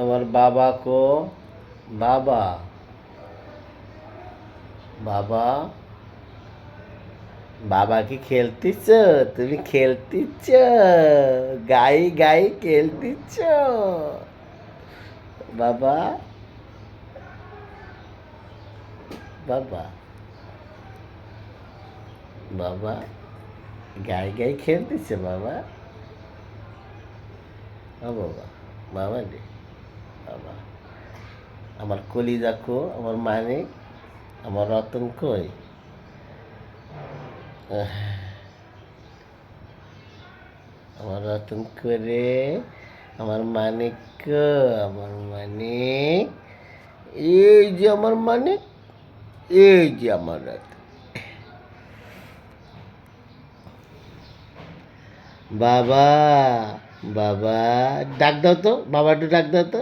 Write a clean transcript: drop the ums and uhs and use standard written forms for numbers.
আমার বাবা কো বাবা বাবা বাবা কি খেলতেছ? তুমি খেলতেছ? গাই গাই খেলতেছ? বাবা বাবা বাবা গাই গাই খেলতেছ বাবা? ও বাবা, বাবা রে বাবা, আমার কলিজা কো, আমার মানিক, আমার রতন কই? আমার রতন করে, আমার মানিক কো, আমার মানিক, এই যে আমার মানিক, এই যে আমার রতন। বাবা বাবা ডাক দাও তো, বাবা একটু ডাক দাও তো।